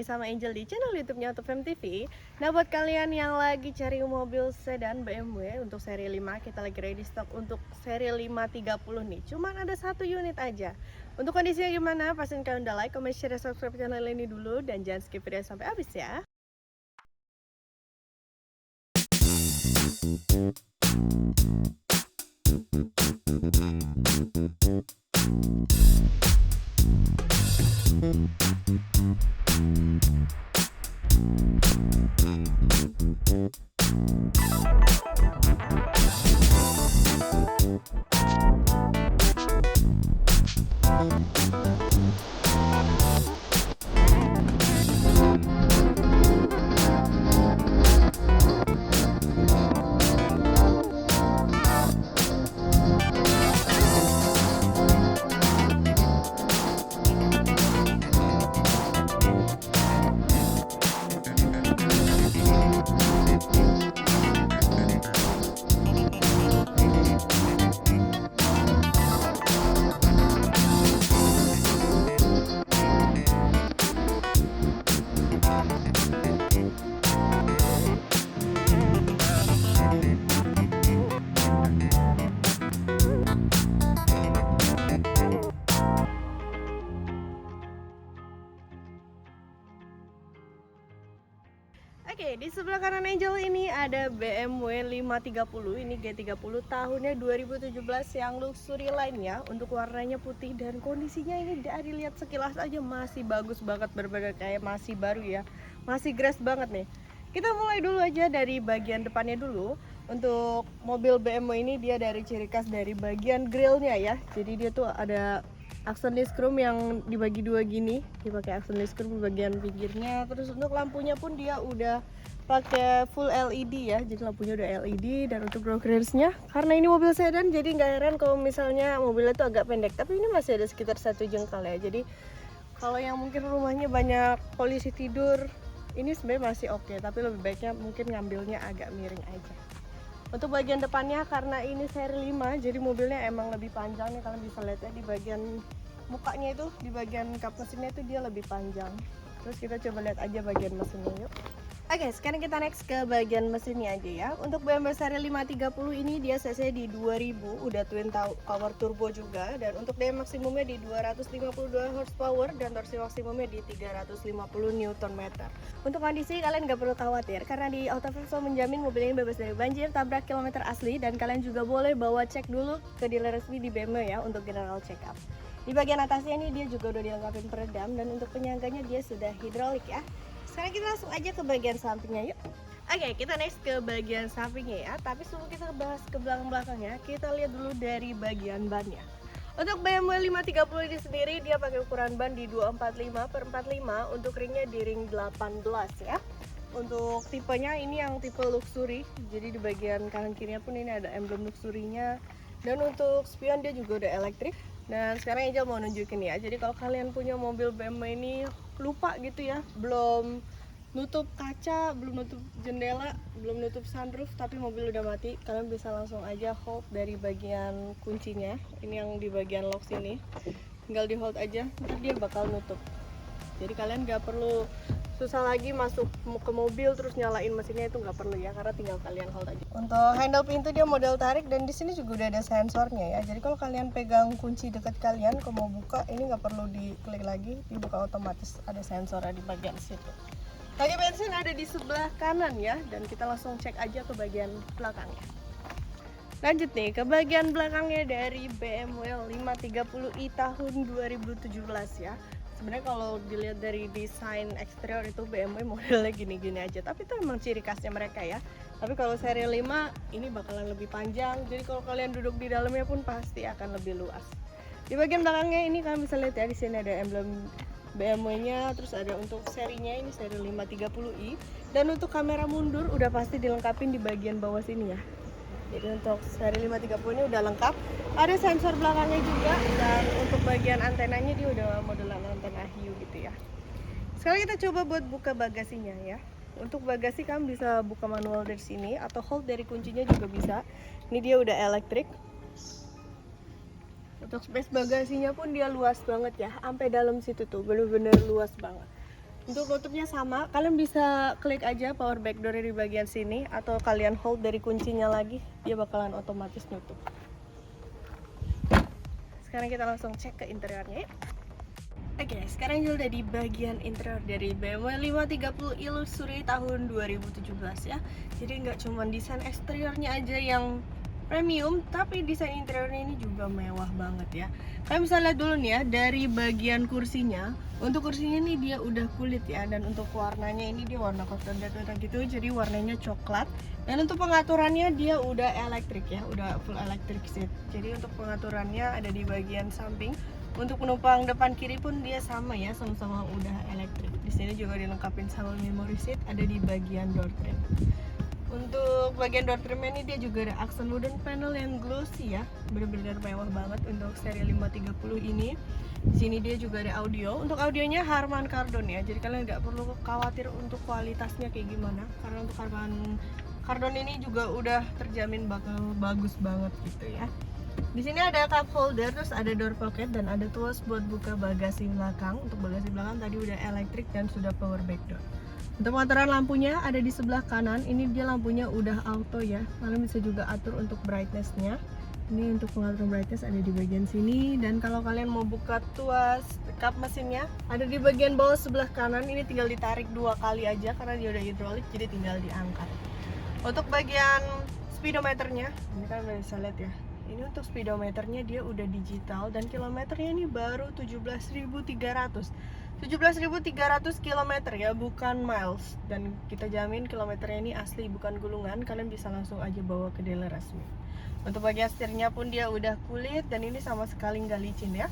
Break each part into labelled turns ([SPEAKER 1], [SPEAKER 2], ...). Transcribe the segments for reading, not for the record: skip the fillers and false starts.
[SPEAKER 1] sama Angel di channel YouTube-nya Autofam TV. Nah, buat kalian yang lagi cari mobil sedan BMW untuk seri 5, kita lagi ready stock untuk seri 530 nih. Cuman ada 1 unit aja. Untuk kondisinya gimana? Pastiin kalian udah like, comment, share, subscribe channel ini dulu dan jangan skip video sampai habis ya. Oke, di sebelah kanan Angel ini ada BMW 530. Ini G30 tahunnya 2017 yang luxury line ya. Untuk warnanya putih dan kondisinya ini dari lihat sekilas aja masih bagus banget, berbeda kayak masih baru ya. Masih grass banget nih. Kita mulai dulu aja dari bagian depannya dulu. Untuk mobil BMW ini dia dari ciri khas dari bagian grillnya ya. Jadi dia tuh ada accent chrome yang dibagi dua gini, dipakai accent chrome di bagian pinggirnya. Terus untuk lampunya pun dia udah pakai full LED ya, jadi lampunya udah LED. Dan untuk door grills-nya, karena ini mobil sedan jadi nggak heran kalau misalnya mobilnya tuh agak pendek, tapi ini masih ada sekitar 1 jengkal ya. Jadi kalau yang mungkin rumahnya banyak polisi tidur, ini sebenarnya masih oke, tapi lebih baiknya mungkin ngambilnya agak miring aja. Untuk bagian depannya, karena ini seri 5, jadi mobilnya emang lebih panjang nih. Kalian bisa lihat ya di bagian mukanya itu, di bagian kap mesinnya itu dia lebih panjang. Terus kita coba lihat aja bagian mesinnya yuk. Oke, sekarang kita next ke bagian mesinnya aja ya. Untuk BMW seri 530 ini dia cc di 2000, udah twin power turbo juga. Dan untuk daya maksimumnya di 252 horsepower dan torsi maksimumnya di 350 Nm. Untuk kondisi kalian gak perlu khawatir, karena di Autofam selalu menjamin mobil ini bebas dari banjir, tabrak, kilometer asli. Dan kalian juga boleh bawa cek dulu ke dealer resmi di BMW ya untuk general check up. Di bagian atasnya ini dia juga udah dilengkapi peredam, dan untuk penyangganya dia sudah hidrolik ya. Sekarang kita langsung aja ke bagian sampingnya yuk. Oke, kita next ke bagian sampingnya ya. Tapi sebelum kita bahas ke belakang-belakangnya, kita lihat dulu dari bagian bannya. Untuk BMW 530 ini sendiri dia pakai ukuran ban di 245/45, untuk ringnya di ring 18 ya. Untuk tipenya ini yang tipe luxury, jadi di bagian kanan kirinya pun ini ada emblem luxury-nya. Dan untuk spion dia juga udah elektrik. Dan sekarang Angel mau nunjukin ya. Jadi kalau kalian punya mobil BMW ini lupa gitu ya, belum nutup kaca, belum nutup jendela, belum nutup sunroof, tapi mobil udah mati, kalian bisa langsung aja hold dari bagian kuncinya. Ini yang di bagian lock sini, tinggal di hold aja, ntar dia bakal nutup. Jadi kalian gak perlu susah lagi masuk ke mobil terus nyalain mesinnya, itu nggak perlu ya, karena tinggal kalian hold aja. Untuk handle pintu dia model tarik, dan di sini juga udah ada sensornya ya. Jadi kalau kalian pegang kunci dekat kalian, kalau mau buka ini nggak perlu diklik lagi, dibuka otomatis, ada sensornya di bagian situ. Tangki bensin ada di sebelah kanan ya, dan kita langsung cek aja ke bagian belakangnya. Lanjut nih ke bagian belakangnya dari BMW 530i tahun 2017 ya. Sebenarnya kalau dilihat dari desain eksterior itu BMW modelnya gini-gini aja, tapi itu emang ciri khasnya mereka ya. Tapi kalau seri 5 ini bakalan lebih panjang, jadi kalau kalian duduk di dalamnya pun pasti akan lebih luas. Di bagian belakangnya ini kalian bisa lihat ya, di sini ada emblem BMW-nya, terus ada untuk serinya ini seri 530i. Dan untuk kamera mundur udah pasti dilengkapin di bagian bawah sini ya. Jadi untuk seri 530 ini udah lengkap, ada sensor belakangnya juga, dan untuk bagian antenanya dia udah modelan antena hiu gitu ya. Sekarang kita coba buat buka bagasinya ya. Untuk bagasi kamu bisa buka manual dari sini atau hold dari kuncinya juga bisa. Ini dia udah elektrik. Untuk space bagasinya pun dia luas banget ya, sampai dalam situ tuh, bener-bener luas banget. Untuk nutupnya sama, kalian bisa klik aja power back door di bagian sini atau kalian hold dari kuncinya lagi, dia bakalan otomatis nutup. Sekarang kita langsung cek ke interiornya ya. Oke, sekarang juga udah di bagian interior dari BMW 530 e-Luxury tahun 2017 ya. Jadi nggak cuma desain eksteriornya aja yang premium, tapi desain interiornya ini juga mewah banget ya. Kalian bisa lihat dulu nih ya, dari bagian kursinya. Untuk kursinya ini dia udah kulit ya, dan untuk warnanya ini dia warna cotton gitu, jadi warnanya coklat. Dan untuk pengaturannya dia udah elektrik ya, udah full electric seat. Jadi untuk pengaturannya ada di bagian samping. Untuk penumpang depan kiri pun dia sama ya, sama-sama udah elektrik. Di sini juga dilengkapin sama memory seat, ada di bagian door trim. Untuk bagian door trim ini dia juga ada accent wooden panel yang glossy ya, benar-benar mewah banget untuk seri 530 ini. Di sini dia juga ada audio. Untuk audionya Harman Kardon ya, jadi kalian nggak perlu khawatir untuk kualitasnya kayak gimana, karena untuk Harman Kardon ini juga udah terjamin bakal bagus banget gitu ya. Di sini ada cup holder, terus ada door pocket dan ada tools buat buka bagasi belakang. Untuk bagasi belakang tadi udah elektrik dan sudah power back door. Untuk pengaturan lampunya ada di sebelah kanan. Ini dia lampunya udah auto ya. Kalian bisa juga atur untuk brightness-nya. Ini untuk pengaturan brightness ada di bagian sini. Dan kalau kalian mau buka tuas kap mesinnya ada di bagian bawah sebelah kanan. Ini tinggal ditarik 2 kali aja karena dia udah hidrolik, jadi tinggal diangkat. Untuk bagian speedometernya, ini kan bisa lihat ya. Ini untuk speedometernya dia udah digital dan kilometernya ini baru 17.300 km ya, bukan miles. Dan kita jamin kilometernya ini asli, bukan gulungan. Kalian bisa langsung aja bawa ke dealer resmi. Untuk bagian setirnya pun dia udah kulit dan ini sama sekali nggak licin ya.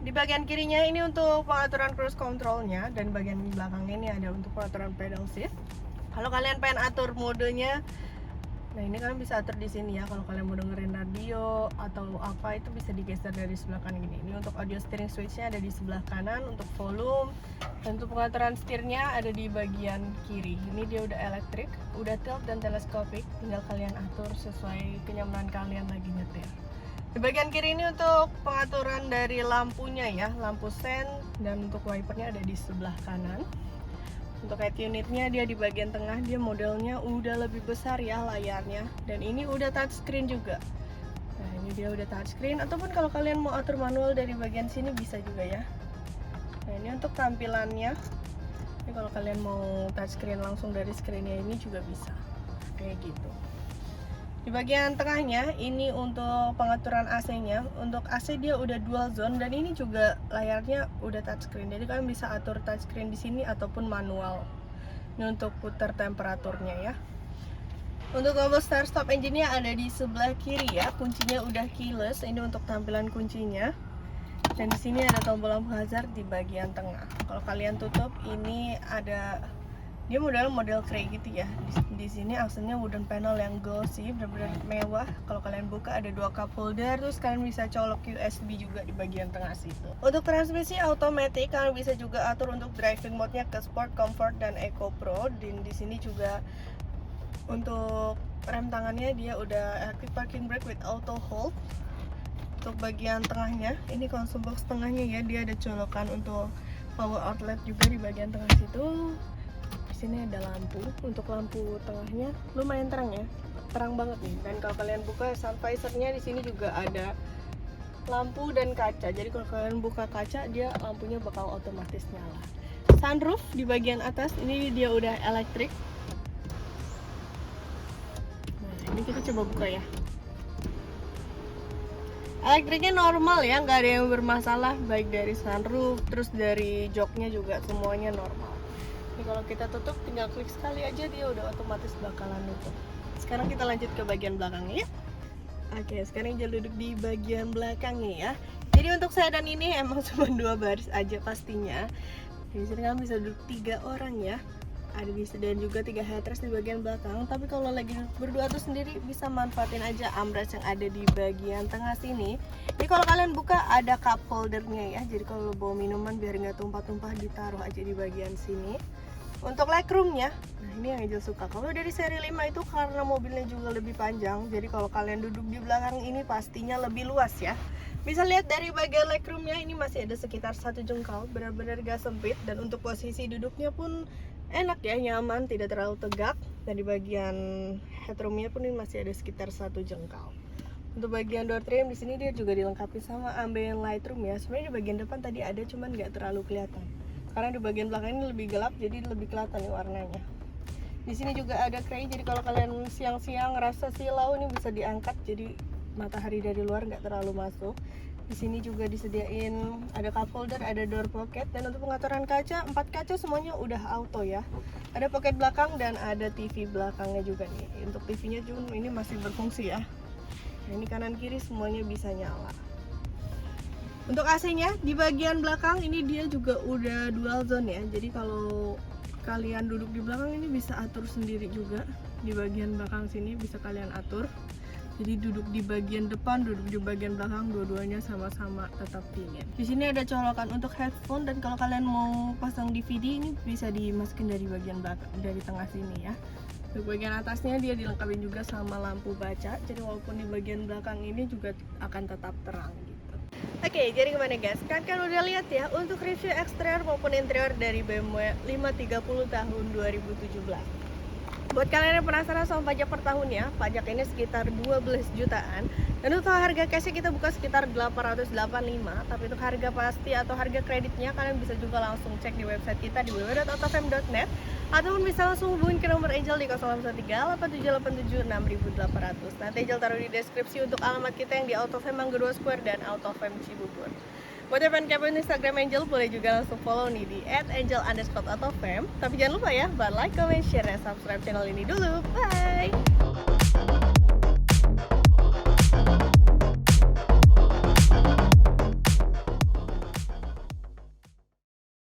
[SPEAKER 1] Di bagian kirinya ini untuk pengaturan cruise controlnya, dan bagian belakangnya ini ada untuk pengaturan pedal shift. Kalau kalian pengen atur modenya, nah ini kalian bisa atur di sini ya. Kalau kalian mau dengerin radio atau apa itu bisa digeser dari sebelah kanan gini. Ini untuk audio steering switchnya ada di sebelah kanan untuk volume, dan untuk pengaturan setirnya ada di bagian kiri. Ini dia udah elektrik, udah tilt dan teleskopik. Tinggal kalian atur sesuai kenyamanan kalian lagi nyetir. Di bagian kiri ini untuk pengaturan dari lampunya ya, lampu sen, dan untuk wipernya ada di sebelah kanan. Untuk head unitnya dia di bagian tengah, dia modelnya udah lebih besar ya layarnya, dan ini udah touchscreen juga. Nah ini dia udah touchscreen, ataupun kalau kalian mau atur manual dari bagian sini bisa juga ya. Nah ini untuk tampilannya, ini kalau kalian mau touchscreen langsung dari screennya ini juga bisa kayak gitu. Di bagian tengahnya ini untuk pengaturan AC-nya. Untuk AC dia udah dual zone dan ini juga layarnya udah touchscreen. Jadi kalian bisa atur touchscreen di sini ataupun manual. Ini untuk putar temperaturnya ya. Untuk tombol start stop engine-nya ada di sebelah kiri ya. Kuncinya udah keyless. Ini untuk tampilan kuncinya. Dan di sini ada tombol lampu hazard di bagian tengah. Kalau kalian tutup ini ada, dia model grey gitu ya. Di sini aksennya wooden panel yang glossy, benar-benar mewah. Kalau kalian buka ada 2 cup holder, terus kalian bisa colok USB juga di bagian tengah situ. Untuk transmisi automatic kalian bisa juga atur untuk driving mode-nya ke Sport, Comfort, dan Eco Pro. Dan di sini juga untuk rem tangannya dia udah active parking brake with auto hold. Untuk bagian tengahnya, ini konsol box tengahnya ya, dia ada colokan untuk power outlet juga di bagian tengah situ. Sini ada lampu. Untuk lampu tengahnya lumayan terang ya, terang banget nih. Dan kalau kalian buka sun visornya di sini juga ada lampu dan kaca. Jadi kalau kalian buka kaca dia lampunya bakal otomatis nyala. Sunroof di bagian atas ini dia udah elektrik. Nah ini kita coba buka ya. Elektriknya normal ya, nggak ada yang bermasalah, baik dari sunroof terus dari joknya juga semuanya normal. Ini kalau kita tutup tinggal klik sekali aja dia udah otomatis bakalan nutup. Sekarang kita lanjut ke bagian belakangnya ya. Oke, sekarang jalan duduk di bagian belakangnya ya. Jadi untuk sedan ini emang cuma 2 baris aja pastinya. Di sini kalian bisa duduk 3 orang ya. Ada di sedan juga 3 headrest di bagian belakang. Tapi kalau lagi berdua tuh sendiri bisa manfaatin aja armrest yang ada di bagian tengah sini. Jadi kalau kalian buka ada cup holdernya ya. Jadi kalau bawa minuman biar nggak tumpah-tumpah ditaruh aja di bagian sini. Untuk legroomnya, nah ini yang Angel suka. Kalau dari seri 5 itu karena mobilnya juga lebih panjang, jadi kalau kalian duduk di belakang ini pastinya lebih luas ya. Bisa lihat dari bagian legroomnya ini masih ada sekitar 1 jengkal, benar-benar gak sempit. Dan untuk posisi duduknya pun enak ya, nyaman, tidak terlalu tegak. Dan di bagian headroomnya pun ini masih ada sekitar 1 jengkal. Untuk bagian door trim di sini dia juga dilengkapi sama ambient light room ya. Sebenarnya di bagian depan tadi ada, cuman nggak terlalu kelihatan. Karena di bagian belakang ini lebih gelap, jadi lebih kelihatan nih warnanya. Di sini juga ada tray, jadi kalau kalian siang-siang ngerasa silau ini bisa diangkat, jadi matahari dari luar nggak terlalu masuk. Di sini juga disediain ada cup holder, ada door pocket, dan untuk pengaturan kaca, 4 kaca semuanya udah auto ya. Ada pocket belakang dan ada TV belakangnya juga nih. Untuk TV-nya juga ini masih berfungsi ya. Nah, ini kanan kiri semuanya bisa nyala. Untuk AC-nya di bagian belakang ini dia juga udah dual zone ya. Jadi kalau kalian duduk di belakang ini bisa atur sendiri juga. Di bagian belakang sini bisa kalian atur. Jadi duduk di bagian depan, duduk di bagian belakang, dua-duanya sama-sama tetap dingin. Di sini ada colokan untuk headphone, dan kalau kalian mau pasang DVD ini bisa dimasukin dari bagian belakang, dari tengah sini ya. Di bagian atasnya dia dilengkapi juga sama lampu baca, jadi walaupun di bagian belakang ini juga akan tetap terang gitu. Oke, jadi gimana guys? Kan udah lihat ya untuk review eksterior maupun interior dari BMW 530 tahun 2017. Buat kalian yang penasaran sama pajak per tahunnya, pajak ini sekitar 12 jutaan. Dan untuk harga cashnya kita buka sekitar 885, tapi untuk harga pasti atau harga kreditnya kalian bisa juga langsung cek di website kita di www.autofam.net, ataupun bisa langsung hubungin ke nomor Angel di 081387876800. Nanti Angel taruh di deskripsi untuk alamat kita yang di Autofam Mangga 2 Square dan Autofam Cibubur. Buat yang pengen kepoin Instagram Angel, boleh juga langsung follow nih di @angel_autofam. Tapi jangan lupa ya, buat like, comment, share, dan subscribe channel ini dulu. Bye!